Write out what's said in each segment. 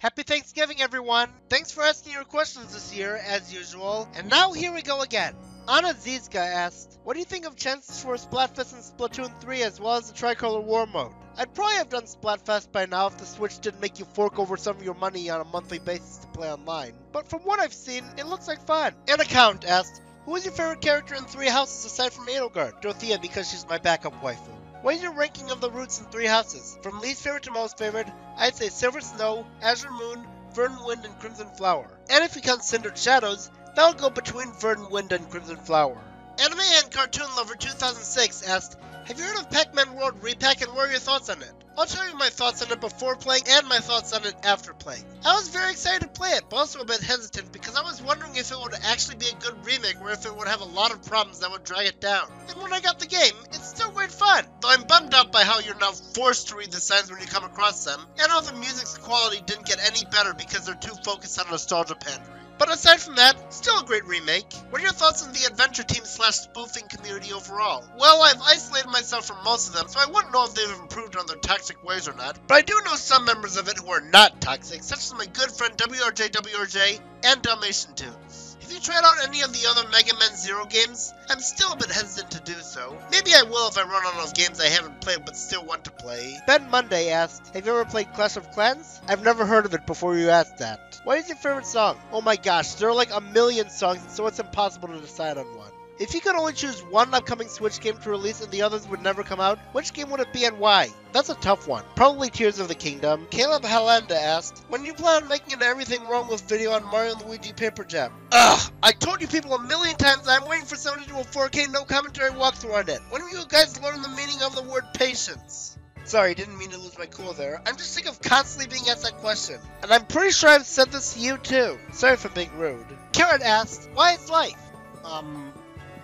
Happy Thanksgiving, everyone! Thanks for asking your questions this year, as usual. And now here we go again. Xisca asked, what do you think of chances for Splatfest and Splatoon 3 as well as the Tricolor War mode? I'd probably have done Splatfest by now if the Switch didn't make you fork over some of your money on a monthly basis to play online. But from what I've seen, it looks like fun. An account asked, who is your favorite character in Three Houses aside from Edelgard? Dorothea, because she's my backup waifu. What is your ranking of the roots in Three Houses? From least favorite to most favorite, I'd say Silver Snow, Azure Moon, Verdant Wind, and Crimson Flower. And if we count Cindered Shadows, that would go between Verdant Wind and Crimson Flower. Anime and Cartoon Lover 2006 asked, have you heard of Pac-Man World Repack and what are your thoughts on it? I'll tell you my thoughts on it before playing and my thoughts on it after playing. I was very excited to play it, but also a bit hesitant because I was wondering if it would actually be a good remake or if it would have a lot of problems that would drag it down. And when I got the game, it's still great fun, though I'm bummed out by how you're now forced to read the signs when you come across them, and how the music's quality didn't get any better because they're too focused on nostalgia pandering. But aside from that, still a great remake. What are your thoughts on the adventure team / spoofing community overall? Well, I've isolated myself from most of them, so I wouldn't know if they've improved on their toxic ways or not. But I do know some members of it who are not toxic, such as my good friend WRJ and Dalmatian Tunes. Have you tried out any of the other Mega Man Zero games? I'm still a bit hesitant to do so. Maybe I will if I run out of games I haven't played but still want to play. Ben Monday asked, have you ever played Clash of Clans? I've never heard of it before you asked that. What is your favorite song? Oh my gosh, there are like a million songs, so it's impossible to decide on one. If you could only choose one upcoming Switch game to release and the others would never come out, which game would it be and why? That's a tough one. Probably Tears of the Kingdom. Caleb Halenda asked, when do you plan on making an Everything Wrong with video on Mario & Luigi Paper Jam? Ugh! I told you people a million times that I'm waiting for someone to do a 4K no commentary walkthrough on it. When will you guys learn the meaning of the word patience? Sorry, didn't mean to lose my cool there. I'm just sick of constantly being asked that question. And I'm pretty sure I've said this to you too. Sorry for being rude. Carrot asked, why is life?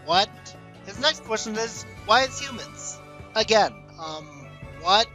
What? His next question is, why is humans? Again, what?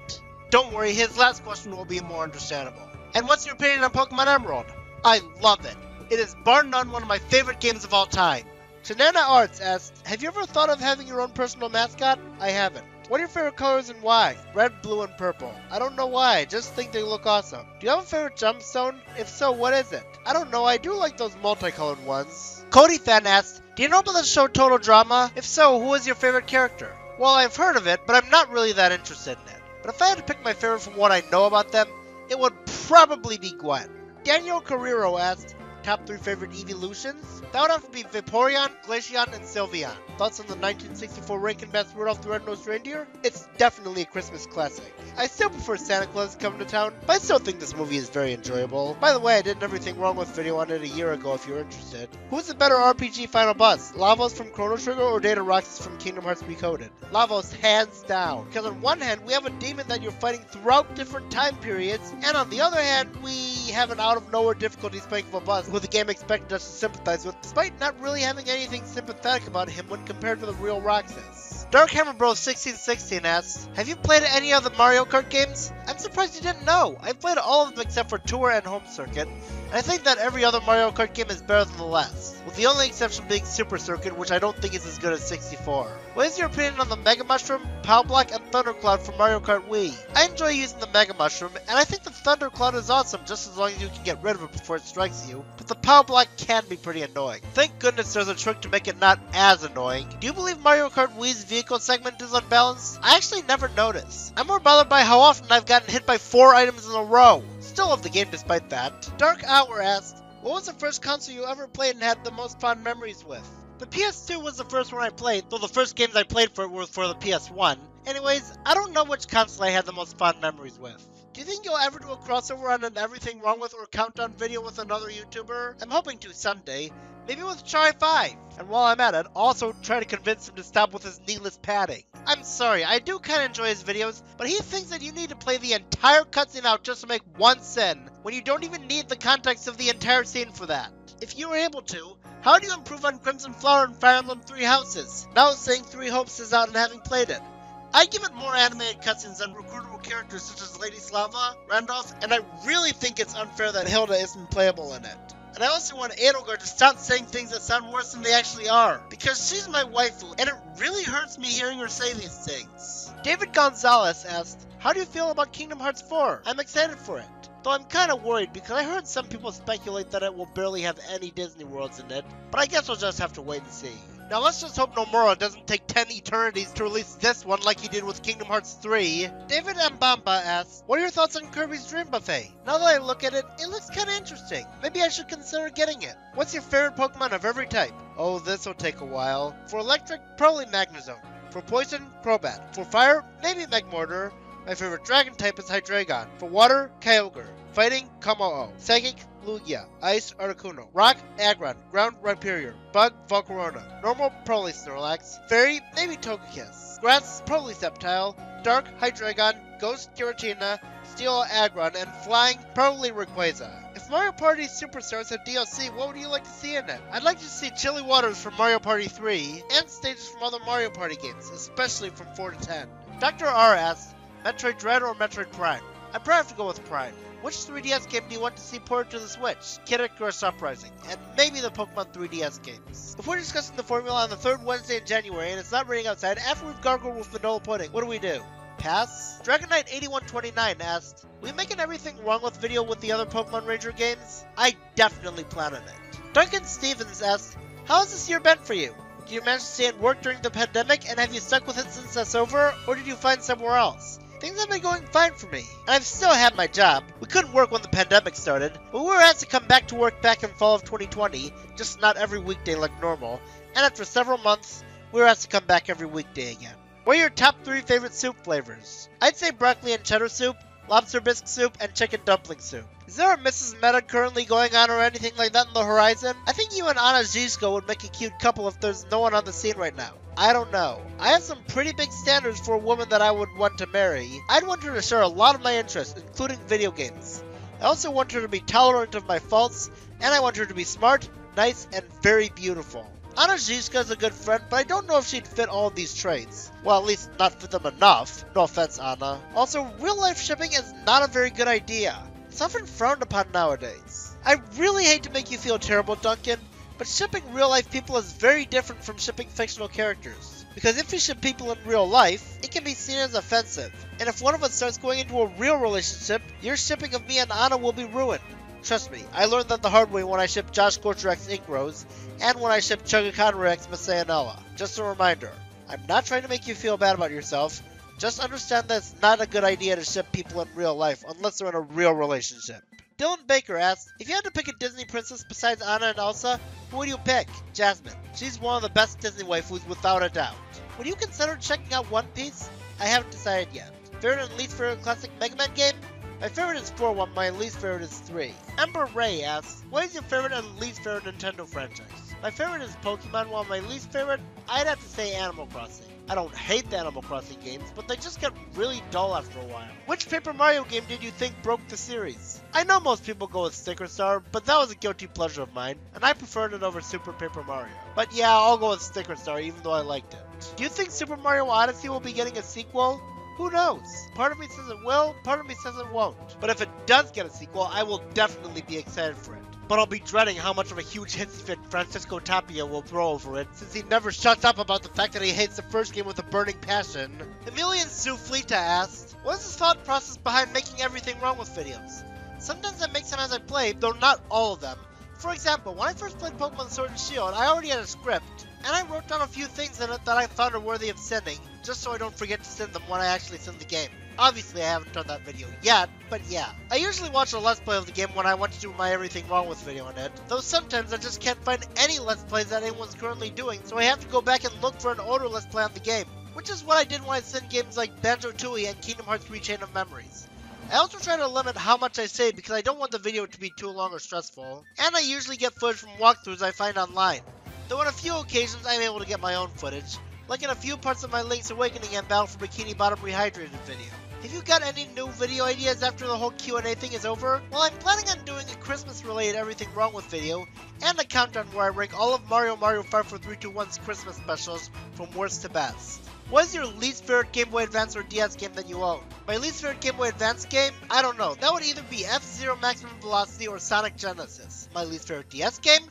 Don't worry, his last question will be more understandable. And what's your opinion on Pokemon Emerald? I love it. It is bar none one of my favorite games of all time. ChenanaArts asked, have you ever thought of having your own personal mascot? I haven't. What are your favorite colors and why? Red, blue, and purple. I don't know why, I just think they look awesome. Do you have a favorite gemstone? If so, what is it? I don't know, I do like those multicolored ones. Cody Fan asked, do you know about the show Total Drama? If so, who is your favorite character? Well, I've heard of it, but I'm not really that interested in it. But if I had to pick my favorite from what I know about them, it would probably be Gwen. Daniel Carerro asked, top 3 favorite evolutions? That would have to be Vaporeon, Glaceon, and Sylveon. Thoughts on the 1964 Rankin Bass Rudolph the Red-Nosed Reindeer? It's definitely a Christmas classic. I still prefer Santa Claus coming to town, but I still think this movie is very enjoyable. By the way, I did Everything Wrong with video on it a year ago if you're interested. Who's the better RPG final boss? Lavos from Chrono Trigger or Data Roxas from Kingdom Hearts Recoded? Lavos, hands down. Because on one hand, we have a demon that you're fighting throughout different time periods, and on the other hand, we have an out-of-nowhere difficulty spank of a boss who the game expected us to sympathize with, despite not really having anything sympathetic about him when compared to the real Roxas. Dark Hammer Bros 1616 asks, have you played any of the Mario Kart games? I'm surprised you didn't know. I've played all of them except for Tour and Home Circuit, and I think that every other Mario Kart game is better than the last, with the only exception being Super Circuit, which I don't think is as good as 64. What is your opinion on the Mega Mushroom, Pow Block, and Thundercloud for Mario Kart Wii? I enjoy using the Mega Mushroom, and I think the Thundercloud is awesome just as long as you can get rid of it before it strikes you, but the Pow Block can be pretty annoying. Thank goodness there's a trick to make it not as annoying. Do you believe Mario Kart Wii's vehicle segment is unbalanced? I actually never noticed. I'm more bothered by how often I've gotten hit by 4 items in a row. Still love the game despite that. Dark Hour asked, what was the first console you ever played and had the most fond memories with? The PS2 was the first one I played, though the first games I played for it were for the PS1. Anyways, I don't know which console I had the most fond memories with. Do you think you'll ever do a crossover on an Everything Wrong With or countdown video with another YouTuber? I'm hoping to someday. Maybe with Chai5. And while I'm at it, also try to convince him to stop with his needless padding. I'm sorry, I do kinda enjoy his videos, but he thinks that you need to play the entire cutscene out just to make one sin, when you don't even need the context of the entire scene for that. If you were able to, how do you improve on Crimson Flower and Fire Emblem Three Houses? Now saying Three Hopes is out and having played it. I give it more animated cutscenes than recruitable characters such as Lady Slava, Randolph, and I really think it's unfair that Hilda isn't playable in it. And I also want Edelgard to stop saying things that sound worse than they actually are, because she's my waifu, and it really hurts me hearing her say these things. David Gonzalez asked, how do you feel about Kingdom Hearts 4? I'm excited for it. though I'm kinda worried because I heard some people speculate that it will barely have any Disney worlds in it, but I guess we'll just have to wait and see. Now let's just hope Nomura doesn't take 10 eternities to release this one like he did with Kingdom Hearts 3. David Mbamba asks, what are your thoughts on Kirby's Dream Buffet? Now that I look at it, it looks kinda interesting. Maybe I should consider getting it. What's your favorite Pokemon of every type? Oh, this'll take a while. For electric, probably Magnezone. For poison, Crobat. For fire, maybe Magmortar. My favorite dragon type is Hydreigon. For water, Kyogre. Fighting, Kommo-o. Psychic, Lugia. Ice, Articuno. Rock, Aggron. Ground, Rhyperior. Bug, Volcarona. Normal, probably Snorlax. Fairy, maybe Togekiss. Grass, probably Sceptile. Dark, Hydreigon. Ghost, Giratina. Steel, Aggron. And flying, probably Rayquaza. If Mario Party Superstars had DLC, what would you like to see in it? I'd like to see Chilly Waters from Mario Party 3, and stages from other Mario Party games, especially from 4 to 10. Doctor.R asks, Metroid Dread or Metroid Prime? I'd probably have to go with Prime. Which 3DS game do you want to see ported to the Switch? Kid Icarus Uprising, and maybe the Pokemon 3DS games. If we're discussing the formula on the 3rd Wednesday in January and it's not raining outside after we've gargled with vanilla pudding, what do we do? Pass? Dragon Knight 8129 asked, we making everything wrong with video with the other Pokemon Ranger games? I definitely plan on it. Duncan Stevens asked, how has this year been for you? Did you manage to stay at work during the pandemic and have you stuck with it since that's over, or did you find somewhere else? Things have been going fine for me, and I've still had my job. We couldn't work when the pandemic started, but we were asked to come back to work back in fall of 2020, just not every weekday like normal, and after several months, we were asked to come back every weekday again. What are your top 3 favorite soup flavors? I'd say broccoli and cheddar soup, lobster bisque soup, and chicken dumpling soup. Is there a Mrs. Meta currently going on or anything like that in the horizon? I think you and Anna Xisca would make a cute couple if there's no one on the scene right now. I don't know. I have some pretty big standards for a woman that I would want to marry. I'd want her to share a lot of my interests, including video games. I also want her to be tolerant of my faults, and I want her to be smart, nice, and very beautiful. Anna Xisca is a good friend, but I don't know if she'd fit all of these traits. Well, at least not fit them enough. No offense, Anna. Also, real-life shipping is not a very good idea. It's often frowned upon nowadays. I really hate to make you feel terrible, Duncan, but shipping real-life people is very different from shipping fictional characters. Because if you ship people in real life, it can be seen as offensive. And if one of us starts going into a real relationship, your shipping of me and Anna will be ruined. Trust me, I learned that the hard way when I shipped Josh Scorcher x Ink Rose, and when I shipped Chuggaaconroy x Messianella. Just a reminder, I'm not trying to make you feel bad about yourself, just understand that it's not a good idea to ship people in real life unless they're in a real relationship. Dylan Baker asks, if you had to pick a Disney princess besides Anna and Elsa, who would you pick? Jasmine. She's one of the best Disney waifus without a doubt. Would you consider checking out One Piece? I haven't decided yet. Favorite and least favorite classic Mega Man game? My favorite is 4, while my least favorite is 3. Ember Rae asks, what is your favorite and least favorite Nintendo franchise? My favorite is Pokemon, while my least favorite, I'd have to say Animal Crossing. I don't hate the Animal Crossing games, but they just get really dull after a while. Which Paper Mario game did you think broke the series? I know most people go with Sticker Star, but that was a guilty pleasure of mine, and I preferred it over Super Paper Mario. But yeah, I'll go with Sticker Star even though I liked it. Do you think Super Mario Odyssey will be getting a sequel? Who knows? Part of me says it will, part of me says it won't. But if it does get a sequel, I will definitely be excited for it. But I'll be dreading how much of a huge hissy fit Francisco Tapia will throw over it, since he never shuts up about the fact that he hates the first game with a burning passion. Emilian Szuflita asked, what is the thought process behind making everything wrong with videos? Sometimes that makes them as I play, though not all of them. For example, when I first played Pokemon Sword and Shield, I already had a script, and I wrote down a few things in it that I thought are worthy of sending, just so I don't forget to send them when I actually send the game. Obviously, I haven't done that video yet, but yeah. I usually watch a Let's Play of the game when I want to do my Everything Wrong With video on it, though sometimes I just can't find any Let's Plays that anyone's currently doing, so I have to go back and look for an older Let's Play on the game, which is what I did when I sent games like Banjo-Tooie and Kingdom Hearts 3 Chain of Memories. I also try to limit how much I say because I don't want the video to be too long or stressful, and I usually get footage from walkthroughs I find online, though on a few occasions I'm able to get my own footage, like in a few parts of my Link's Awakening and Battle for Bikini Bottom Rehydrated video. If you got any new video ideas after the whole Q&A thing is over, well, I'm planning on doing a Christmas-related Everything Wrong With video, and a countdown where I rank all of Mario 54321's Christmas specials from worst to best. What is your least favorite Game Boy Advance or DS game that you own? My least favorite Game Boy Advance game? I don't know. That would either be F-Zero Maximum Velocity or Sonic Genesis. My least favorite DS game?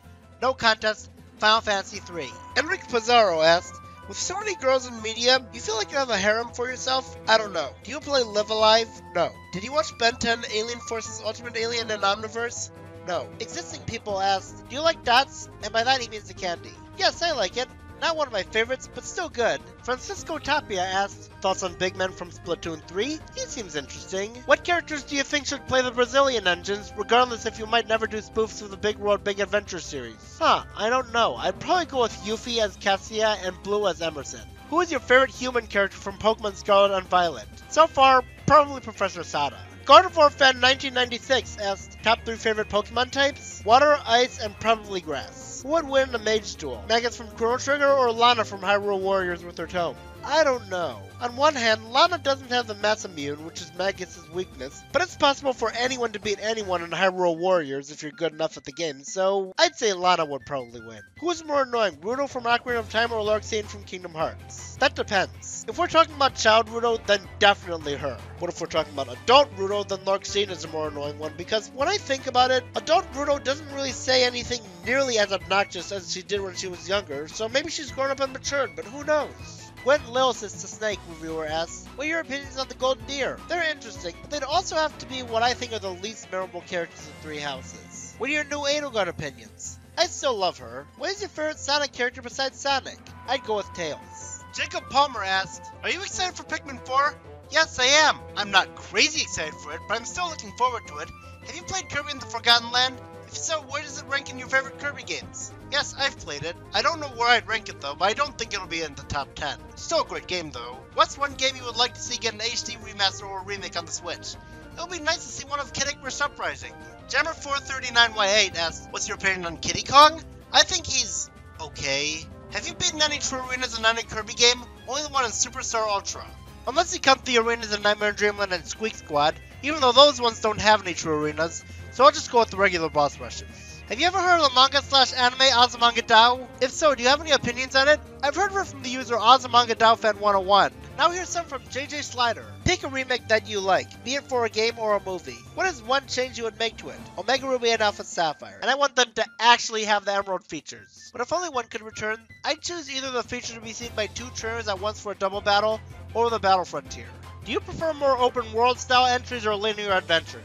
No contest. Final Fantasy III. Enrique Pizarro asked, With so many girls in media, you feel like you have a harem for yourself? I don't know. Do you play Live Alive? No. Did you watch Ben 10 Alien Forces Ultimate Alien and Omniverse? No. Existing people asked, do you like dots? And by that he means the candy. Yes, I like it. Not one of my favorites, but still good. Francisco Tapia asked, thoughts on Big Man from Splatoon 3? He seems interesting. What characters do you think should play the Brazilian engines, regardless if you might never do spoofs of the Big World Big Adventure series? I don't know. I'd probably go with Yuffie as Cassia and Blue as Emerson. Who is your favorite human character from Pokemon Scarlet and Violet? So far, probably Professor Sada. Gardevoir Fan 1996 asked, top 3 favorite Pokemon types? Water, Ice, and probably Grass. Who would win in a Mage duel? Magus from Chrono Trigger or Lana from Hyrule Warriors with her tome? I don't know. On one hand, Lana doesn't have the Mass Immune, which is Magus' weakness, but it's possible for anyone to beat anyone in Hyrule Warriors if you're good enough at the game, so I'd say Lana would probably win. Who is more annoying, Rudo from Ocarina of Time or Larxene from Kingdom Hearts? That depends. If we're talking about child Rudo, then definitely her. But if we're talking about adult Rudo, then Larxene is a more annoying one, because when I think about it, adult Rudo doesn't really say anything nearly as obnoxious as she did when she was younger, so maybe she's grown up and matured, but who knows? Gwen Laylsisthesnake reviewer asks, what are your opinions on the Golden Deer? They're interesting, but they'd also have to be what I think are the least memorable characters in Three Houses. What are your new Edelgard opinions? I still love her. What is your favorite Sonic character besides Sonic? I'd go with Tails. Jacob Palmer asked, are you excited for Pikmin 4? Yes, I am. I'm not crazy excited for it, but I'm still looking forward to it. Have you played Kirby in the Forgotten Land? If so, where does it rank in your favorite Kirby games? Yes, I've played it. I don't know where I'd rank it though, but I don't think it'll be in the top 10. Still a great game though. What's one game you would like to see get an HD remaster or remake on the Switch? It'll be nice to see one of Kid Icarus Uprising. Jammer439Y8 asks, what's your opinion on Kiddy Kong? I think he's okay. Have you beaten any True Arenas in any Kirby game? Only the one in Superstar Ultra. Unless you count the arenas in Nightmare Dreamland and Squeak Squad, even though those ones don't have any True Arenas, so I'll just go with the regular boss rushes. Have you ever heard of the manga/anime Azumanga Dao? If so, do you have any opinions on it? I've heard of it from the user Azumanga Dao Fan 101. Now here's some from JJ Slider. Pick a remake that you like, be it for a game or a movie. What is one change you would make to it? Omega Ruby and Alpha Sapphire. And I want them to actually have the Emerald features. But if only one could return, I'd choose either the feature to be seen by 2 trainers at once for a double battle, or the Battle Frontier. Do you prefer more open world style entries or linear adventures?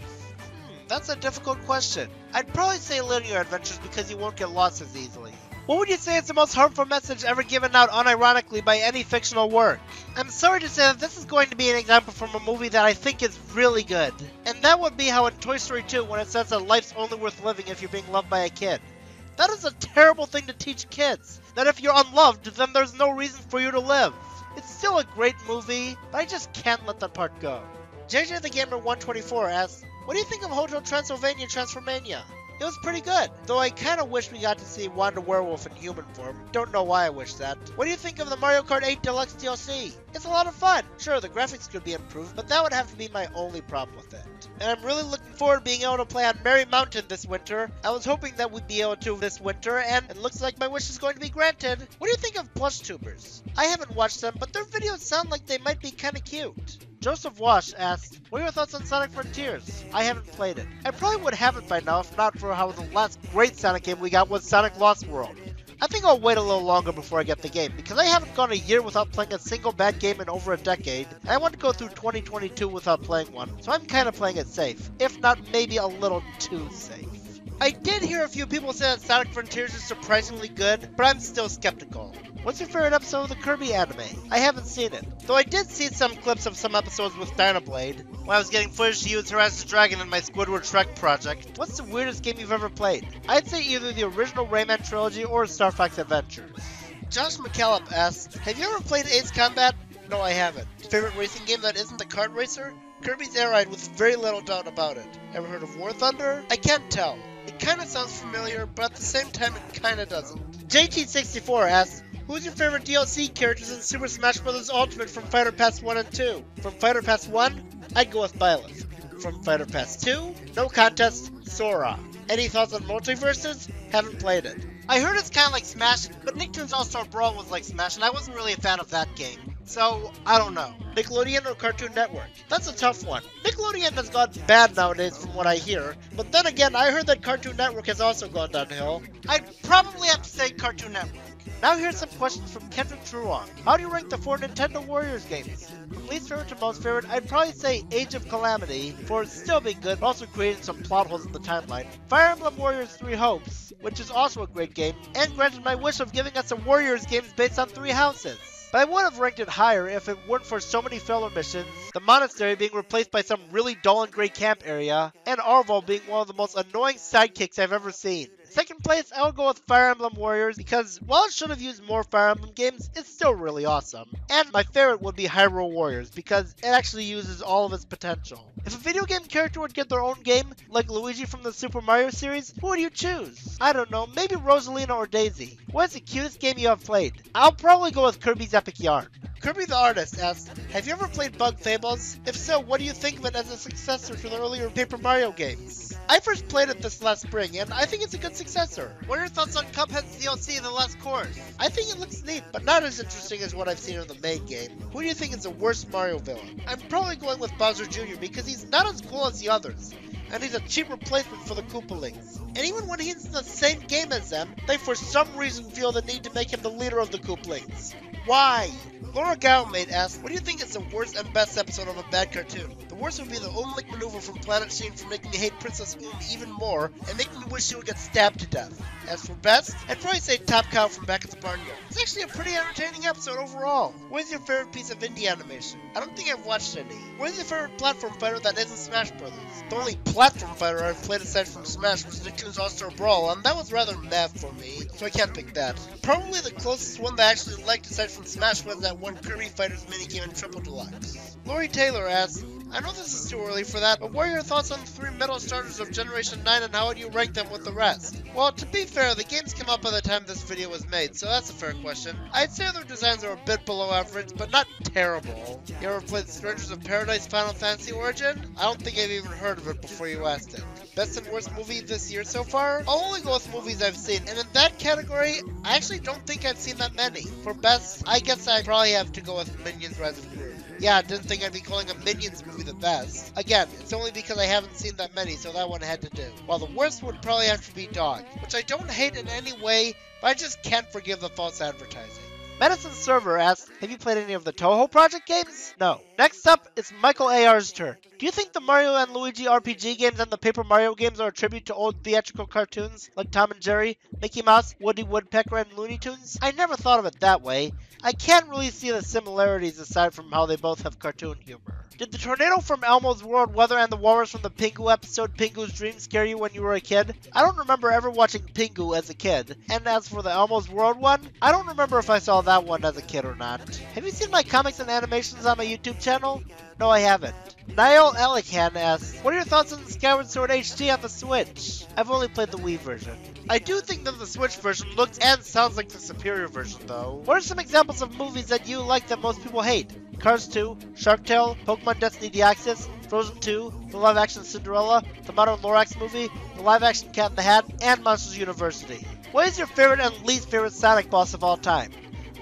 That's a difficult question. I'd probably say linear adventures because you won't get lost as easily. What would you say is the most harmful message ever given out unironically by any fictional work? I'm sorry to say that this is going to be an example from a movie that I think is really good. And that would be how in Toy Story 2 when it says that life's only worth living if you're being loved by a kid. That is a terrible thing to teach kids. That if you're unloved, then there's no reason for you to live. It's still a great movie, but I just can't let that part go. JJ the Gamer 124 asks, what do you think of Hotel Transylvania Transformania? It was pretty good, though I kinda wish we got to see Wanda Werewolf in human form. Don't know why I wish that. What do you think of the Mario Kart 8 Deluxe DLC? It's a lot of fun. Sure, the graphics could be improved, but that would have to be my only problem with it. And I'm really looking forward to being able to play on Merry Mountain this winter. I was hoping that we'd be able to this winter, and it looks like my wish is going to be granted. What do you think of Plush Tubers? I haven't watched them, but their videos sound like they might be kinda cute. Joseph Walsh asked, what are your thoughts on Sonic Frontiers? I haven't played it. I probably would have it by now if not for how the last great Sonic game we got was Sonic Lost World. I think I'll wait a little longer before I get the game, because I haven't gone a year without playing a single bad game in over a decade, and I want to go through 2022 without playing one, so I'm kinda playing it safe, if not maybe a little too safe. I did hear a few people say that Sonic Frontiers is surprisingly good, but I'm still skeptical. What's your favorite episode of the Kirby anime? I haven't seen it, though I did see some clips of some episodes with Dynablade, when I was getting footage to use her as a dragon in my Squidward Shrek project. What's the weirdest game you've ever played? I'd say either the original Rayman trilogy or Star Fox Adventures. Josh McCalip asks, have you ever played Ace Combat? No, I haven't. Favorite racing game that isn't a kart racer? Kirby's Air Ride with very little doubt about it. Ever heard of War Thunder? I can't tell. It kinda sounds familiar, but at the same time it kinda doesn't. JT64 asks, who's your favorite DLC characters in Super Smash Bros. Ultimate from Fighter Pass 1 and 2? From Fighter Pass 1, I'd go with Byleth. From Fighter Pass 2, no contest, Sora. Any thoughts on Multiverses? Haven't played it. I heard it's kinda like Smash, but Nicktoons All-Star Brawl was like Smash, and I wasn't really a fan of that game. So, I don't know. Nickelodeon or Cartoon Network? That's a tough one. Nickelodeon has gone bad nowadays from what I hear, but then again, I heard that Cartoon Network has also gone downhill. I'd probably have to say Cartoon Network. Now here's some questions from Kendrick Truong. How do you rank the 4 Nintendo Warriors games? From least favorite to most favorite, I'd probably say Age of Calamity, for it's still being good, but also creating some plot holes in the timeline. Fire Emblem Warriors 3 Hopes, which is also a great game, and granted my wish of giving us some Warriors games based on 3 houses. But I would have ranked it higher if it weren't for so many filler missions, the monastery being replaced by some really dull and grey camp area, and Arval being one of the most annoying sidekicks I've ever seen. Second place, I would go with Fire Emblem Warriors because while it should have used more Fire Emblem games, it's still really awesome. And my favorite would be Hyrule Warriors because it actually uses all of its potential. If a video game character would get their own game, like Luigi from the Super Mario series, who would you choose? I don't know, maybe Rosalina or Daisy. What is the cutest game you have played? I'll probably go with Kirby's Epic Yarn. Kirby the Artist asks, have you ever played Bug Fables? If so, what do you think of it as a successor to the earlier Paper Mario games? I first played it this last spring, and I think it's a good successor. What are your thoughts on Cuphead's DLC, The Last Course? I think it looks neat, but not as interesting as what I've seen in the main game. Who do you think is the worst Mario villain? I'm probably going with Bowser Jr. because he's not as cool as the others, and he's a cheap replacement for the Koopalings. And even when he's in the same game as them, they for some reason feel the need to make him the leader of the Koopalings. Why? Laura Guilemete asks, what do you think is the worst and best episode of a bad cartoon? The worst would be the Oomlik maneuver from Planet Sheen for making me hate Princess even more and making me wish she would get stabbed to death. As for best, I'd probably say Top Cow from Back at the Barnyard. It's actually a pretty entertaining episode overall. What is your favorite piece of indie animation? I don't think I've watched any. What is your favorite platform fighter that isn't Smash Brothers? The only platform fighter I've played aside from Smash was Nicktoons All-Star Brawl, and that was rather meh for me, so I can't pick that. Probably the closest one that I actually liked aside from Smash was that one Kirby Fighters minigame in Triple Deluxe. Lori Taylor asks, I know this is too early for that, but what are your thoughts on the 3 metal starters of Generation 9 and how would you rank them with the rest? Well, to be fair, the games came out by the time this video was made, so that's a fair question. I'd say their designs are a bit below average, but not terrible. You ever played Strangers of Paradise Final Fantasy Origin? I don't think I've even heard of it before you asked it. Best and worst movie this year so far? I'll only go with movies I've seen, and in that category, I actually don't think I've seen that many. For best, I guess I probably have to go with Minions Rise of Gru. Yeah, I didn't think I'd be calling a Minions movie the best. Again, it's only because I haven't seen that many, so that one had to do. While the worst would probably have to be Dog, which I don't hate in any way, but I just can't forgive the false advertising. Madison Server asks, have you played any of the Toho Project games? No. Next up, it's Michael AR's turn. Do you think the Mario and Luigi RPG games and the Paper Mario games are a tribute to old theatrical cartoons like Tom and Jerry, Mickey Mouse, Woody Woodpecker, and Looney Tunes? I never thought of it that way. I can't really see the similarities aside from how they both have cartoon humor. Did the tornado from Elmo's World Weather and the walrus from the Pingu episode Pingu's Dream scare you when you were a kid? I don't remember ever watching Pingu as a kid. And as for the Elmo's World one, I don't remember if I saw that one as a kid or not. Have you seen my comics and animations on my YouTube channel? No, I haven't. Naayle Alikhan asks, what are your thoughts on Skyward Sword HD on the Switch? I've only played the Wii version. I do think that the Switch version looks and sounds like the superior version though. What are some examples of movies that you like that most people hate? Cars 2, Shark Tale, Pokemon Destiny Deoxys, Frozen 2, the live-action Cinderella, the modern Lorax movie, the live-action Cat in the Hat, and Monsters University. What is your favorite and least favorite Sonic boss of all time?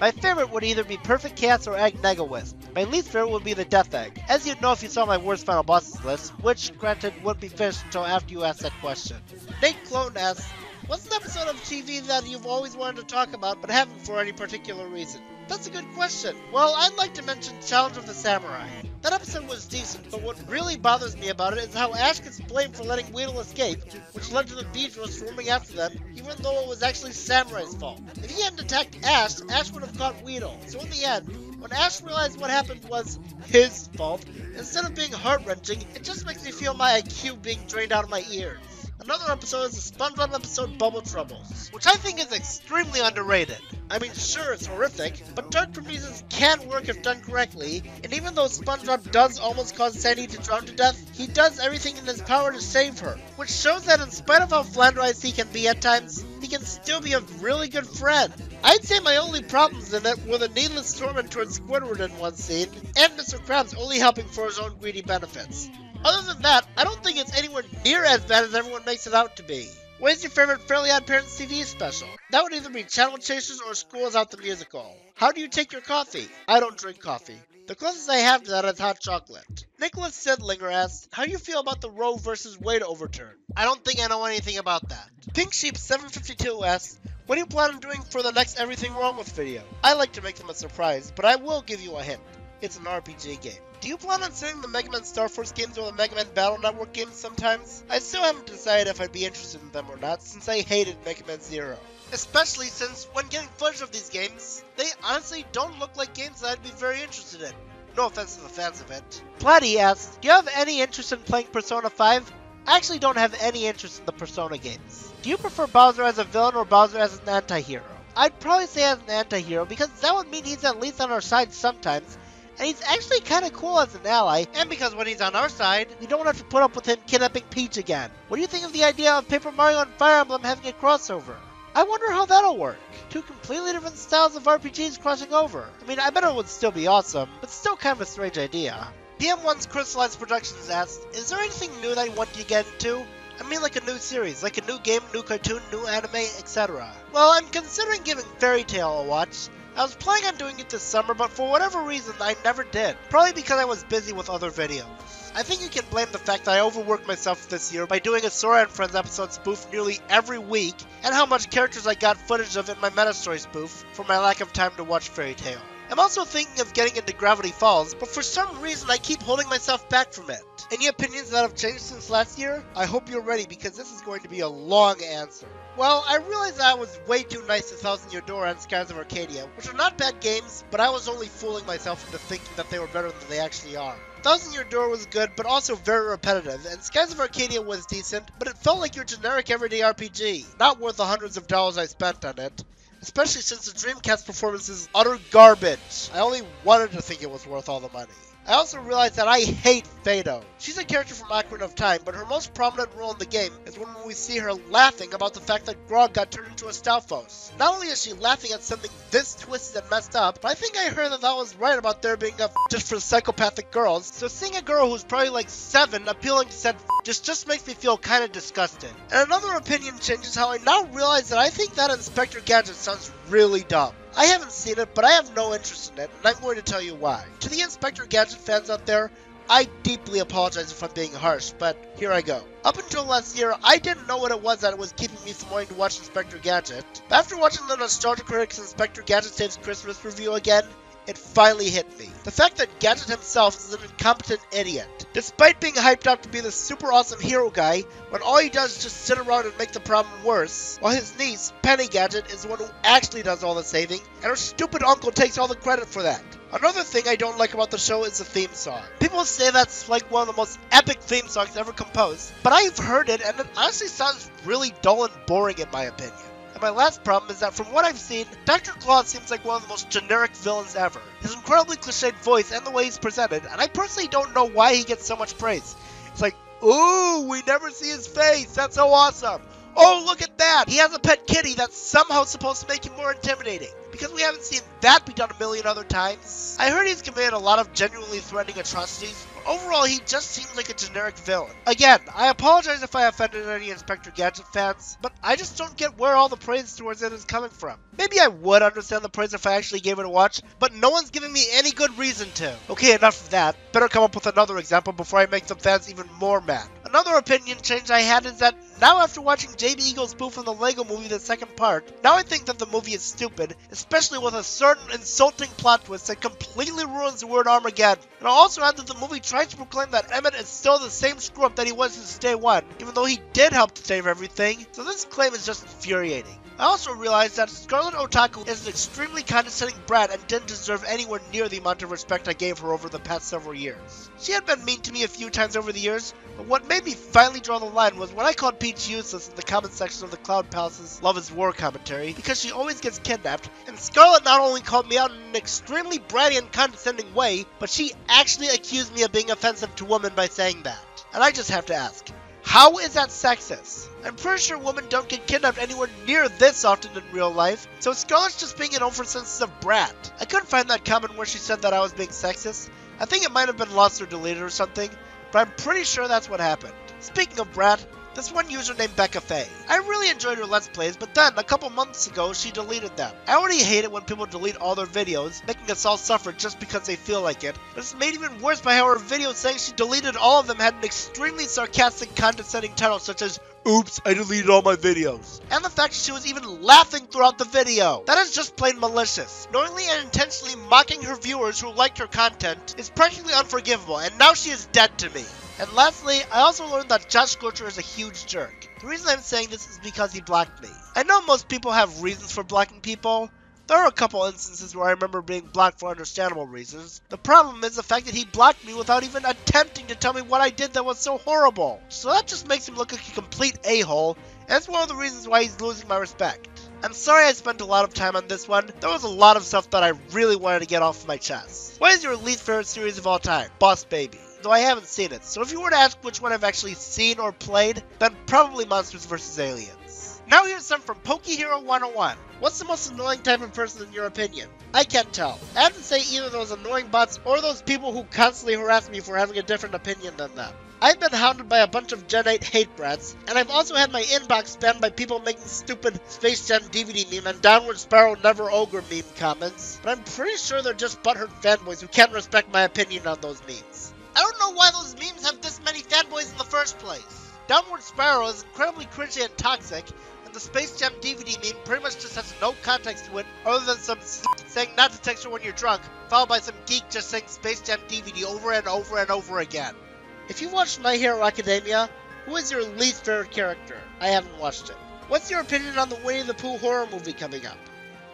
My favorite would either be Perfect Cats or Egg Negawisp. My least favorite would be the Death Egg, as you'd know if you saw my worst final bosses list, which, granted, wouldn't be finished until after you asked that question. Nate Clone asks, what's an episode of TV that you've always wanted to talk about but haven't for any particular reason? That's a good question. Well, I'd like to mention Challenge of the Samurai. That episode was decent, but what really bothers me about it is how Ash gets blamed for letting Weedle escape, which led to the Beedrill swarming after them, even though it was actually Samurai's fault. If he hadn't attacked Ash, Ash would have caught Weedle. So in the end, when Ash realized what happened was his fault, instead of being heart-wrenching, it just makes me feel my IQ being drained out of my ears. Another episode is the SpongeBob episode Bubble Troubles, which I think is extremely underrated. I mean, sure, it's horrific, but dark reasons can work if done correctly, and even though SpongeBob does almost cause Sandy to drown to death, he does everything in his power to save her, which shows that in spite of how flanderized he can be at times, he can still be a really good friend. I'd say my only problems in it were the needless torment towards Squidward in one scene, and Mr. Krabs only helping for his own greedy benefits. Other than that, I don't think it's anywhere near as bad as everyone makes it out to be. What is your favorite Fairly Odd Parents TV special? That would either be Channel Chasers or School Is Out the Musical. How do you take your coffee? I don't drink coffee. The closest I have to that is hot chocolate. Nicholas Sidlinger asks, how do you feel about the Roe versus Wade overturn? I don't think I know anything about that. Pinksheep 752 asks, What do you plan on doing for the next Everything Wrong With video? I like to make them a surprise, but I will give you a hint. It's an RPG game. Do you plan on sending the Mega Man Star Force games or the Mega Man Battle Network games sometimes? I still haven't decided if I'd be interested in them or not, since I hated Mega Man Zero. Especially since, when getting footage of these games, they honestly don't look like games that I'd be very interested in. No offense to the fans of it. Platy asks, do you have any interest in playing Persona 5? I actually don't have any interest in the Persona games. Do you prefer Bowser as a villain or Bowser as an anti-hero? I'd probably say as an anti-hero, because that would mean he's at least on our side sometimes, and he's actually kinda cool as an ally, and because when he's on our side, we don't have to put up with him kidnapping Peach again. What do you think of the idea of Paper Mario and Fire Emblem having a crossover? I wonder how that'll work. Two completely different styles of RPGs crossing over. I mean, I bet it would still be awesome, but still kind of a strange idea. PM1's Crystalized Productions asks, is there anything new that you want to get into? I mean like a new series, like a new game, new cartoon, new anime, etc. Well, I'm considering giving Fairy Tail a watch. I was planning on doing it this summer, but for whatever reason, I never did. Probably because I was busy with other videos. I think you can blame the fact that I overworked myself this year by doing a Sora and Friends episode spoof nearly every week, and how much characters I got footage of in my Metastory spoof for my lack of time to watch Fairy Tail. I'm also thinking of getting into Gravity Falls, but for some reason I keep holding myself back from it. Any opinions that have changed since last year? I hope you're ready because this is going to be a long answer. Well, I realized that I was way too nice to Thousand Year Door and Skies of Arcadia, which are not bad games, but I was only fooling myself into thinking that they were better than they actually are. Thousand Year Door was good, but also very repetitive, and Skies of Arcadia was decent, but it felt like your generic everyday RPG, not worth the hundreds of dollars I spent on it. Especially since the Dreamcast performance is utter garbage. I only wanted to think it was worth all the money. I also realized that I hate Fado. She's a character from Ocarina of Time, but her most prominent role in the game is when we see her laughing about the fact that Grog got turned into a Stalfos. Not only is she laughing at something this twisted and messed up, but I think I heard that was right about there being a just for psychopathic girls, so seeing a girl who's probably like 7 appealing to said just makes me feel kinda disgusted. And another opinion change is how I now realize that I think that Inspector Gadget sounds really dumb. I haven't seen it, but I have no interest in it, and I'm going to tell you why. To the Inspector Gadget fans out there, I deeply apologize if I'm being harsh, but here I go. Up until last year, I didn't know what it was that was keeping me from wanting to watch Inspector Gadget. But after watching the Nostalgia Critics Inspector Gadget Saves Christmas review again, it finally hit me. The fact that Gadget himself is an incompetent idiot. Despite being hyped up to be the super awesome hero guy, when all he does is just sit around and make the problem worse, while his niece, Penny Gadget, is the one who actually does all the saving, and her stupid uncle takes all the credit for that. Another thing I don't like about the show is the theme song. People say that's like one of the most epic theme songs ever composed, but I've heard it and it honestly sounds really dull and boring in my opinion. And my last problem is that from what I've seen, Dr. Claw seems like one of the most generic villains ever. His incredibly cliched voice and the way he's presented, and I personally don't know why he gets so much praise. It's like, ooh, we never see his face, that's so awesome. Oh, look at that! He has a pet kitty that's somehow supposed to make him more intimidating. Because we haven't seen that be done a million other times. I heard he's committed a lot of genuinely threatening atrocities, but overall he just seems like a generic villain. Again, I apologize if I offended any Inspector Gadget fans, but I just don't get where all the praise towards it is coming from. Maybe I would understand the praise if I actually gave it a watch, but no one's giving me any good reason to. Okay, enough of that. Better come up with another example before I make the fans even more mad. Another opinion change I had is that now after watching JB Eagle's spoof on the Lego Movie the second part, now I think that the movie is stupid, especially with a certain insulting plot twist that completely ruins the word Armageddon. And I'll also add that the movie tries to proclaim that Emmett is still the same screw-up that he was since day one, even though he did help to save everything, so this claim is just infuriating. I also realized that Scarlet Otaku is an extremely condescending brat and didn't deserve anywhere near the amount of respect I gave her over the past several years. She had been mean to me a few times over the years, but what made me finally draw the line was when I called Peach useless in the comment section of the Cloud Palace's Love is War commentary because she always gets kidnapped, and Scarlet not only called me out in an extremely bratty and condescending way, but she actually accused me of being offensive to women by saying that. And I just have to ask, how is that sexist? I'm pretty sure women don't get kidnapped anywhere near this often in real life, so Scarlett's just being an oversensitive brat. I couldn't find that comment where she said that I was being sexist. I think it might have been lost or deleted or something, but I'm pretty sure that's what happened. Speaking of brat, this one user named Becca Faye. I really enjoyed her Let's Plays, but then, a couple months ago, she deleted them. I already hate it when people delete all their videos, making us all suffer just because they feel like it, but it's made even worse by how her videos saying she deleted all of them had an extremely sarcastic, condescending title such as oops, I deleted all my videos. And the fact that she was even laughing throughout the video. That is just plain malicious. Knowingly and intentionally mocking her viewers who liked her content is practically unforgivable, and now she is dead to me. And lastly, I also learned that Josh Glitcher is a huge jerk. The reason I'm saying this is because he blocked me. I know most people have reasons for blocking people. There are a couple instances where I remember being blocked for understandable reasons. The problem is the fact that he blocked me without even attempting to tell me what I did that was so horrible. So that just makes him look like a complete a-hole, and it's one of the reasons why he's losing my respect. I'm sorry I spent a lot of time on this one. There was a lot of stuff that I really wanted to get off my chest. What is your least favorite series of all time? Boss Baby. Though I haven't seen it, so if you were to ask which one I've actually seen or played, then probably Monsters vs. Aliens. Now here's some from PokeHero 101. What's the most annoying type of person in your opinion? I can't tell. I have to say either those annoying bots or those people who constantly harass me for having a different opinion than them. I've been hounded by a bunch of Gen 8 hate brats, and I've also had my inbox spammed by people making stupid Space Jam DVD meme and Downward Spiral Never Ogre meme comments, but I'm pretty sure they're just butthurt fanboys who can't respect my opinion on those memes. I don't know why those memes have this many fanboys in the first place. Downward Spiral is incredibly cringy and toxic, and the Space Jam DVD meme pretty much just has no context to it other than some saying not to text her when you're drunk, followed by some geek just saying Space Jam DVD over and over and over again. If you watched My Hero Academia, who is your least favorite character? I haven't watched it. What's your opinion on the Winnie the Pooh horror movie coming up?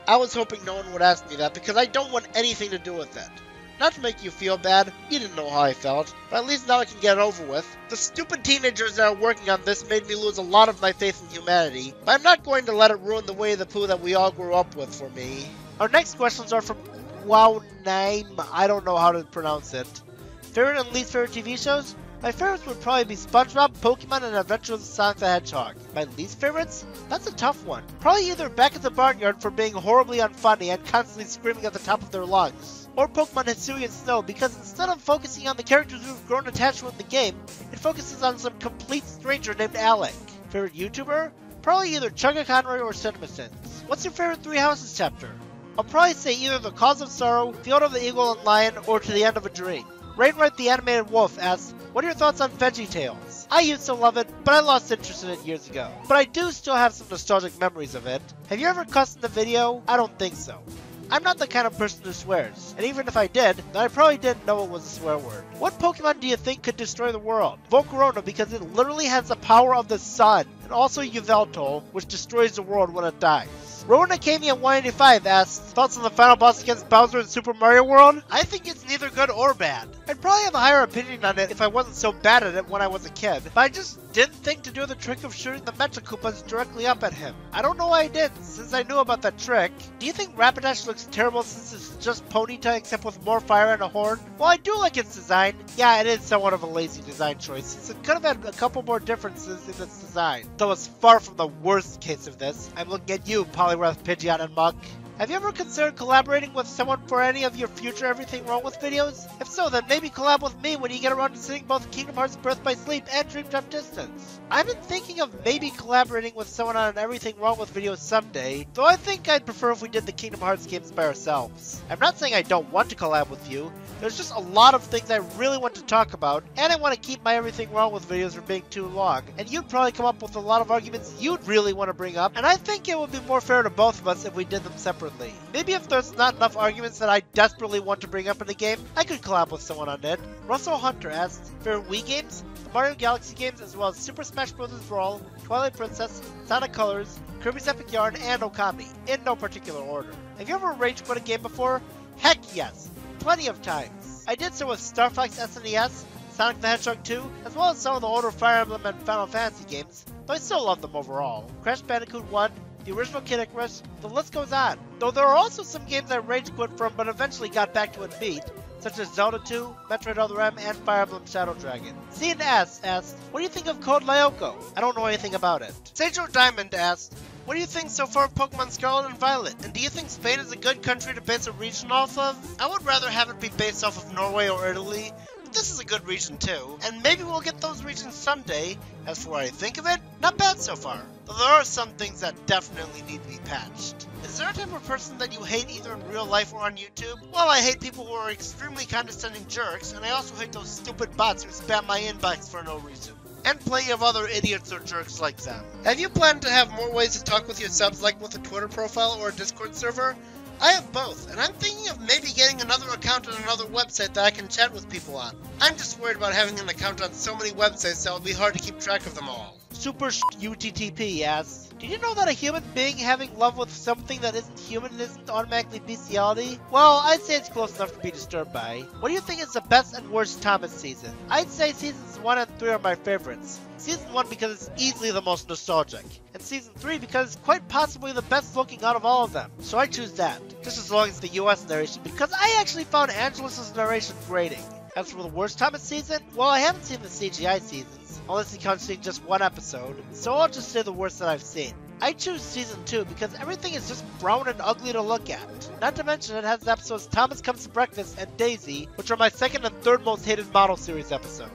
I was hoping no one would ask me that because I don't want anything to do with it. Not to make you feel bad, you didn't know how I felt, but at least now I can get it over with. The stupid teenagers that are working on this made me lose a lot of my faith in humanity, but I'm not going to let it ruin the Winnie the Pooh that we all grew up with for me. Our next questions are from Qwawnaime. I don't know how to pronounce it. Favorite and least favorite TV shows? My favorites would probably be SpongeBob, Pokemon, and Adventures of Sonic the Hedgehog. My least favorites? That's a tough one. Probably either Back at the Barnyard for being horribly unfunny and constantly screaming at the top of their lungs, or Pokemon Hisuian Snow because instead of focusing on the characters we've grown attached to in the game, it focuses on some complete stranger named Alec. Favorite YouTuber? Probably either Chugga Conroy or CinemaSins. What's your favorite Three Houses chapter? I'll probably say either The Cause of Sorrow, Field of the Eagle and Lion, or To the End of a Dream. Rainritetheanimatedwolf asks, what are your thoughts on VeggieTales? I used to love it, but I lost interest in it years ago. But I do still have some nostalgic memories of it. Have you ever cussed in the video? I don't think so. I'm not the kind of person who swears, and even if I did, then I probably didn't know it was a swear word. What Pokemon do you think could destroy the world? Volcarona because it literally has the power of the sun, and also Yveltal, which destroys the world when it dies. Rowan Akamiya185 asks, thoughts on the final boss against Bowser in Super Mario World? I think it's neither good or bad. I'd probably have a higher opinion on it if I wasn't so bad at it when I was a kid, but I just didn't think to do the trick of shooting the Mecha Koopas directly up at him. I don't know why I did, since I knew about that trick. Do you think Rapidash looks terrible since it's just Ponyta except with more fire and a horn? Well, I do like its design. Yeah, it is somewhat of a lazy design choice, since it could have had a couple more differences in its design. Though it's far from the worst case of this. I'm looking at you, Poliwrath, Pidgeot, and Muk. Have you ever considered collaborating with someone for any of your future Everything Wrong With videos? If so, then maybe collab with me when you get around to seeing both Kingdom Hearts Birth by Sleep and Dream Jump Distance. I've been thinking of maybe collaborating with someone on an Everything Wrong With video someday, though I think I'd prefer if we did the Kingdom Hearts games by ourselves. I'm not saying I don't want to collab with you, there's just a lot of things I really want to talk about, and I want to keep my Everything Wrong With videos from being too long, and you'd probably come up with a lot of arguments you'd really want to bring up, and I think it would be more fair to both of us if we did them separately. Maybe if there's not enough arguments that I desperately want to bring up in the game, I could collab with someone on it. Russel Hunter asks, favorite Wii games? The Mario Galaxy games as well as Super Smash Bros. Brawl, Twilight Princess, Sonic Colors, Kirby's Epic Yarn, and Okami, in no particular order. Have you ever rage quit a game before? Heck yes! Plenty of times. I did so with Star Fox SNES, Sonic the Hedgehog 2, as well as some of the older Fire Emblem and Final Fantasy games, though I still love them overall. Crash Bandicoot 1, the original Kid Icarus, the list goes on. Though there are also some games I rage quit from but eventually got back to and beat, such as Zelda 2, Metroid Other M, and Fire Emblem Shadow Dragon. C&S asks, what do you think of Code Lyoko? I don't know anything about it. Sejo Diamond asks, what do you think so far of Pokemon Scarlet and Violet? And do you think Spain is a good country to base a region off of? I would rather have it be based off of Norway or Italy, but this is a good region too, and maybe we'll get those regions someday. As for what I think of it, not bad so far, though there are some things that definitely need to be patched. Is there a type of person that you hate either in real life or on YouTube? Well, I hate people who are extremely condescending jerks, and I also hate those stupid bots who spam my inbox for no reason. and plenty of other idiots or jerks like them. Have you planned to have more ways to talk with your subs, like with a Twitter profile or a Discord server? I have both, and I'm thinking of maybe getting another account on another website that I can chat with people on. I'm just worried about having an account on so many websites that it'll be hard to keep track of them all. Super UTTP asks, did you know that a human being having love with something that isn't human isn't automatically bestiality? Well, I'd say it's close enough to be disturbed by. What do you think is the best and worst Thomas season? I'd say seasons 1 and 3 are my favorites. Season 1 because it's easily the most nostalgic, and Season 3 because it's quite possibly the best looking out of all of them. So I choose that, just as long as the US narration, because I actually found Angelus's narration grating. As for the worst Thomas season, well, I haven't seen the CGI seasons, unless you count seeing just one episode, so I'll just say the worst that I've seen. I choose Season 2 because everything is just brown and ugly to look at. Not to mention it has the episodes Thomas Comes to Breakfast and Daisy, which are my second and third most hated model series episodes.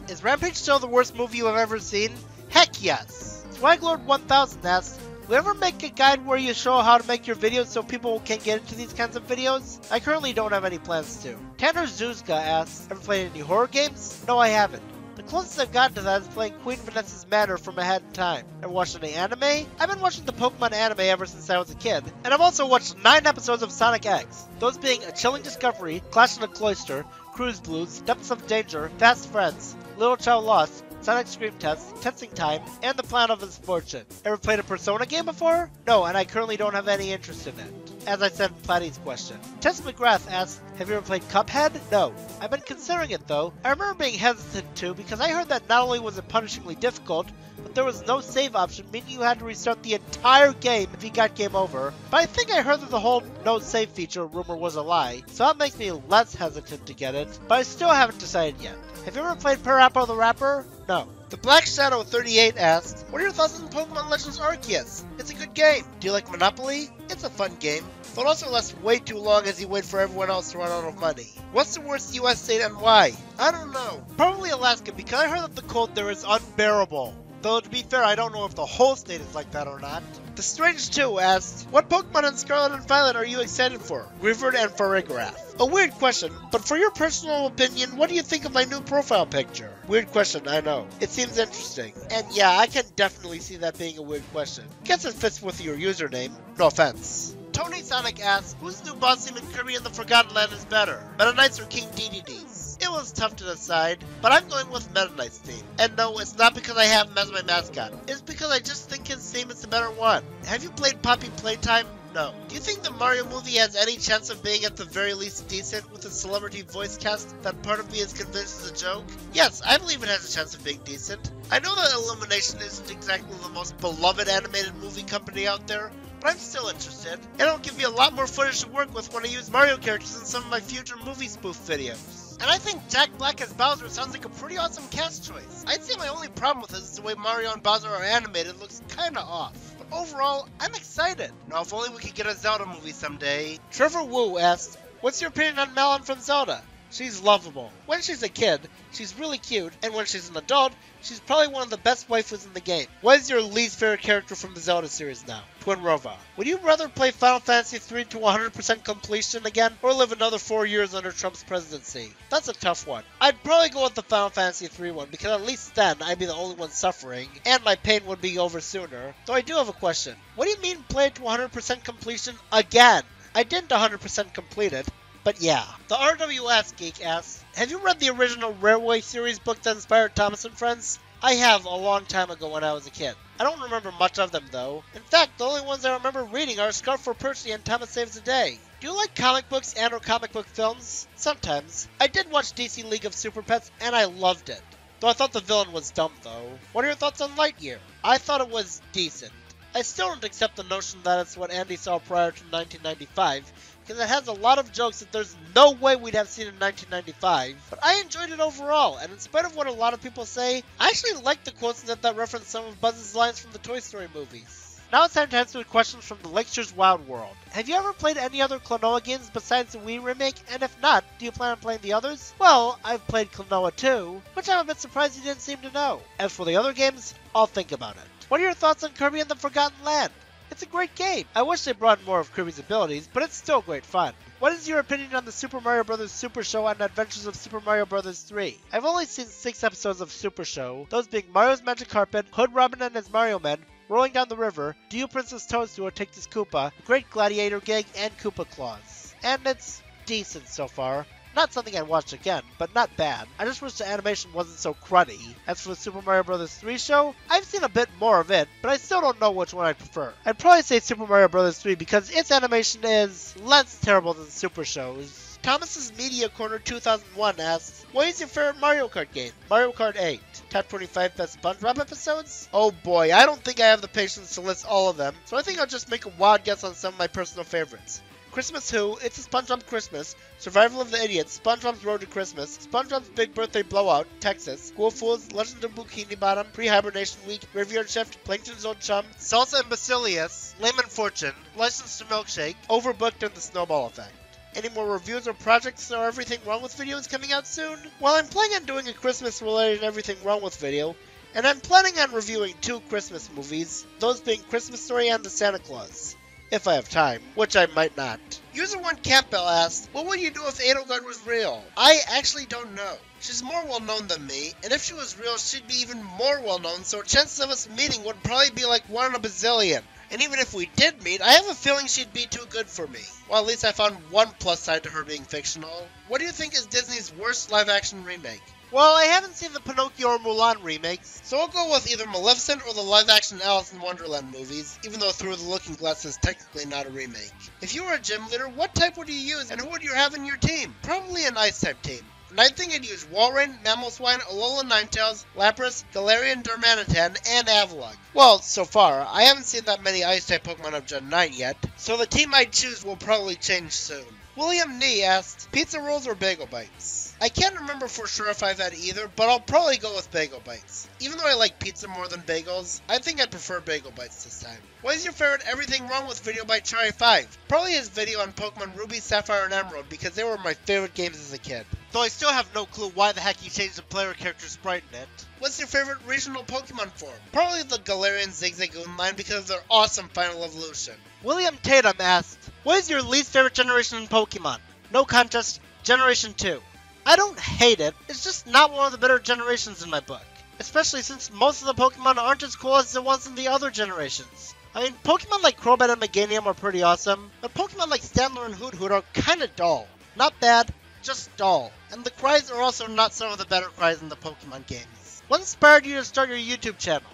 Is Rampage still the worst movie you have ever seen? Heck yes! Swaglord1000 asks, will you ever make a guide where you show how to make your videos so people can get into these kinds of videos? I currently don't have any plans to. Tanner Xisca asks, ever played any horror games? No, I haven't. The closest I've gotten to that is playing Queen Vanessa's Manor from Ahead in Time. Ever watched any anime? I've been watching the Pokemon anime ever since I was a kid, and I've also watched 9 episodes of Sonic X, those being A Chilling Discovery, Clash in the Cloister, Cruise Blues, Depths of Danger, Fast Friends, Little Child Lost, Sonic Scream Test, Testing Time, and The Plan of His Fortune. Ever played a Persona game before? No, and I currently don't have any interest in it, as I said in Platy's question. Tess McGrath asks, have you ever played Cuphead? No. I've been considering it though. I remember being hesitant to because I heard that not only was it punishingly difficult, but there was no save option, meaning you had to restart the entire game if you got game over. But I think I heard that the whole no save feature rumor was a lie, so that makes me less hesitant to get it, but I still haven't decided yet. Have you ever played Parappa the Rapper? No. The Black Shadow 38 asks, what are your thoughts on Pokemon Legends Arceus? It's a good game. Do you like Monopoly? It's a fun game, but also lasts way too long as you wait for everyone else to run out of money. What's the worst US state and why? I don't know. Probably Alaska, because I heard that the cold there is unbearable. Though to be fair, I don't know if the whole state is like that or not. The Strange 2 asks, what Pokemon in Scarlet and Violet are you excited for? Rivered and Farigiraf. A weird question, but for your personal opinion, what do you think of my new profile picture? Weird question, I know. It seems interesting. And yeah, I can definitely see that being a weird question. Guess it fits with your username. No offense. Tony Sonic asks, whose new boss team in Kirby and the Forgotten Land is better? Meta Knights or King Dedede's? It was tough to decide, but I'm going with Meta Knight's team. And no, it's not because I have him as my mascot. It's because I just think his team is the better one. Have you played Poppy Playtime? No. Do you think the Mario movie has any chance of being at the very least decent with a celebrity voice cast that part of me is convinced is a joke? Yes, I believe it has a chance of being decent. I know that Illumination isn't exactly the most beloved animated movie company out there, but I'm still interested. And it'll give me a lot more footage to work with when I use Mario characters in some of my future movie spoof videos. And I think Jack Black as Bowser sounds like a pretty awesome cast choice. I'd say my only problem with it is the way Mario and Bowser are animated looks kinda off. But overall, I'm excited. Now if only we could get a Zelda movie someday. Trevor Woo asks, what's your opinion on Malon from Zelda? She's lovable. When she's a kid, she's really cute, and when she's an adult, she's probably one of the best waifus in the game. What is your least favorite character from the Zelda series now? Twin Rova. Would you rather play Final Fantasy III to 100% completion again, or live another 4 years under Trump's presidency? That's a tough one. I'd probably go with the Final Fantasy III one, because at least then I'd be the only one suffering, and my pain would be over sooner. Though I do have a question. What do you mean play it to 100% completion again? I didn't 100% complete it. But yeah. The RWS Geek asks, have you read the original Railway series book that inspired Thomas and Friends? I have a long time ago when I was a kid. I don't remember much of them though. In fact, the only ones I remember reading are Scarf for Percy and Thomas Saves the Day. Do you like comic books and or comic book films? Sometimes. I did watch DC League of Super Pets and I loved it. Though I thought the villain was dumb though. What are your thoughts on Lightyear? I thought it was decent. I still don't accept the notion that it's what Andy saw prior to 1995. Because it has a lot of jokes that there's no way we'd have seen in 1995. But I enjoyed it overall, and in spite of what a lot of people say, I actually like the quotes in it that reference some of Buzz's lines from the Toy Story movies. Now it's time to answer questions from the Lakeshire's Wild World. Have you ever played any other Klonoa games besides the Wii remake? And if not, do you plan on playing the others? Well, I've played Klonoa 2, which I'm a bit surprised you didn't seem to know. As for the other games, I'll think about it. What are your thoughts on Kirby and the Forgotten Land? It's a great game. I wish they brought more of Kirby's abilities, but it's still great fun. What is your opinion on the Super Mario Bros. Super Show and Adventures of Super Mario Bros. 3? I've only seen 6 episodes of Super Show, those being Mario's Magic Carpet, Hood Robin and his Mario Men, Rolling Down the River, Do You Princess Toadstool Take This Koopa, Great Gladiator Gig, and Koopa Claus. And it's decent so far. Not something I'd watch again, but not bad. I just wish the animation wasn't so cruddy. As for the Super Mario Bros. 3 show, I've seen a bit more of it, but I still don't know which one I'd prefer. I'd probably say Super Mario Bros. 3 because its animation is less terrible than Super Show's. Thomas's Media Corner 2001 asks, what is your favorite Mario Kart game? Mario Kart 8. Top 25 best SpongeBob episodes? Oh boy, I don't think I have the patience to list all of them, so I think I'll just make a wild guess on some of my personal favorites. Christmas Who, It's a SpongeBob Christmas, Survival of the Idiots, SpongeBob's Road to Christmas, SpongeBob's Big Birthday Blowout, Texas, School Fools, Legend of Bikini Bottom, Pre-Hibernation Week, Graveyard Shift, Plankton's Old Chum, Salsa and Basilius, Layman Fortune, License to Milkshake, Overbooked, and The Snowball Effect. Any more reviews or projects or Everything Wrong with videos coming out soon? Well, I'm planning on doing a Christmas-related Everything Wrong with video, and I'm planning on reviewing 2 Christmas movies, those being Christmas Story and The Santa Claus. If I have time, which I might not. User 1 Campbell asked, what would you do if Edelgard was real? I actually don't know. She's more well known than me, and if she was real, she'd be even more well known, so chances of us meeting would probably be like 1 in a bazillion. And even if we did meet, I have a feeling she'd be too good for me. Well, at least I found one plus side to her being fictional. What do you think is Disney's worst live-action remake? Well, I haven't seen the Pinocchio or Mulan remakes, so I'll go with either Maleficent or the live-action Alice in Wonderland movies, even though Through the Looking Glass is technically not a remake. If you were a gym leader, what type would you use, and who would you have in your team? Probably an Ice-type team. And I think I'd use Walrein, Mamoswine, Alola Ninetales, Lapras, Galarian Darmanitan, and Avalugg. Well, so far, I haven't seen that many Ice-type Pokemon of Gen 9 yet, so the team I'd choose will probably change soon. William Nee asked, pizza rolls or bagel bites? I can't remember for sure if I've had either, but I'll probably go with bagel bites. Even though I like pizza more than bagels, I think I'd prefer bagel bites this time. What is your favorite Everything Wrong with video by Chari5? Probably his video on Pokemon Ruby, Sapphire, and Emerald because they were my favorite games as a kid. Though I still have no clue why the heck he changed the player character sprite in it. What's your favorite regional Pokemon form? Probably the Galarian Zigzagoon line because of their awesome final evolution. William Tatum asked, what is your least favorite generation in Pokemon? No contest, Generation 2. I don't hate it, it's just not one of the better generations in my book. Especially since most of the Pokemon aren't as cool as the ones in the other generations. I mean, Pokemon like Crobat and Meganium are pretty awesome, but Pokemon like Stantler and Hoothoot are kinda dull. Not bad, just dull. And the cries are also not some of the better cries in the Pokemon games. What inspired you to start your YouTube channel?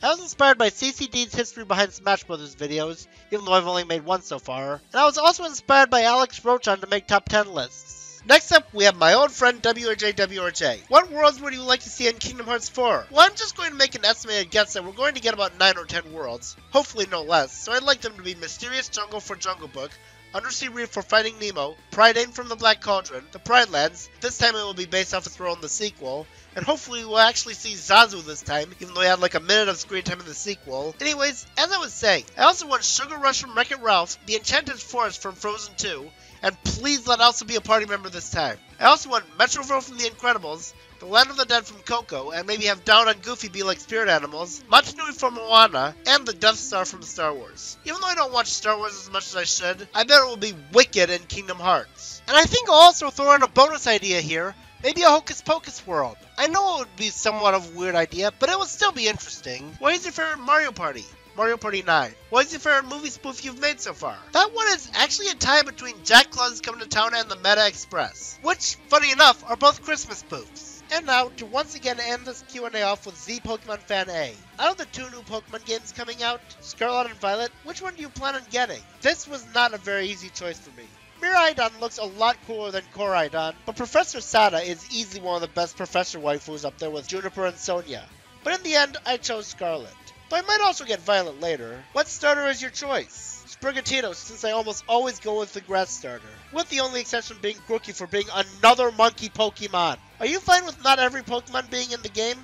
I was inspired by CCD's History Behind Smash Bros. Videos, even though I've only made one so far. And I was also inspired by Alex Rochon to make top 10 lists. Next up, we have my old friend WRJ. What worlds would you like to see in Kingdom Hearts 4? Well, I'm just going to make an estimated guess that we're going to get about 9 or 10 worlds, hopefully no less, so I'd like them to be Mysterious Jungle for Jungle Book, Undersea Reef for Finding Nemo, Prydain from the Black Cauldron, the Pride Lands, this time it will be based off its role in the sequel, and hopefully we'll actually see Zazu this time, even though he had like a minute of screen time in the sequel. Anyways, as I was saying, I also want Sugar Rush from Wreck-It Ralph, the Enchanted Forest from Frozen 2, and please let Elsa be a party member this time. I also want Metroville from The Incredibles, The Land of the Dead from Coco, and maybe have Down and Goofy be like spirit animals, Machinui from Moana, and the Death Star from Star Wars. Even though I don't watch Star Wars as much as I should, I bet it will be wicked in Kingdom Hearts. And I think I'll also throw in a bonus idea here, maybe a Hocus Pocus world. I know it would be somewhat of a weird idea, but it would still be interesting. What is your favorite Mario Party? Mario Party 9. What is your favorite movie spoof you've made so far? That one is actually a tie between Jack Claus is Coming to Town and the Meta Express, which, funny enough, are both Christmas spoofs. And now, to once again end this Q&A off with Z Pokemon Fan A. Out of the 2 new Pokemon games coming out, Scarlet and Violet, which one do you plan on getting? This was not a very easy choice for me. Miraidon looks a lot cooler than Koraidon, but Professor Sada is easily one of the best Professor waifus up there with Juniper and Sonia. But in the end, I chose Scarlet. Though I might also get Violet later. What starter is your choice? Sprigatito, since I almost always go with the grass starter. With the only exception being Grookey for being another monkey Pokemon. Are you fine with not every Pokemon being in the game?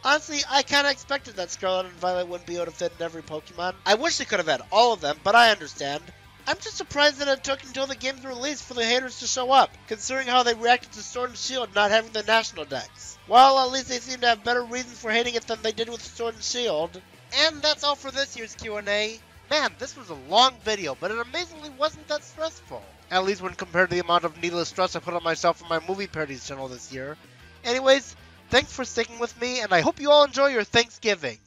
Honestly, I kinda expected that Scarlet and Violet wouldn't be able to fit in every Pokemon. I wish they could have had all of them, but I understand. I'm just surprised that it took until the game's release for the haters to show up, considering how they reacted to Sword and Shield not having the national decks. Well, at least they seem to have better reasons for hating it than they did with Sword and Shield. And that's all for this year's Q&A. Man, this was a long video, but it amazingly wasn't that stressful. At least when compared to the amount of needless stress I put on myself for my movie parodies channel this year. Anyways, thanks for sticking with me, and I hope you all enjoy your Thanksgiving.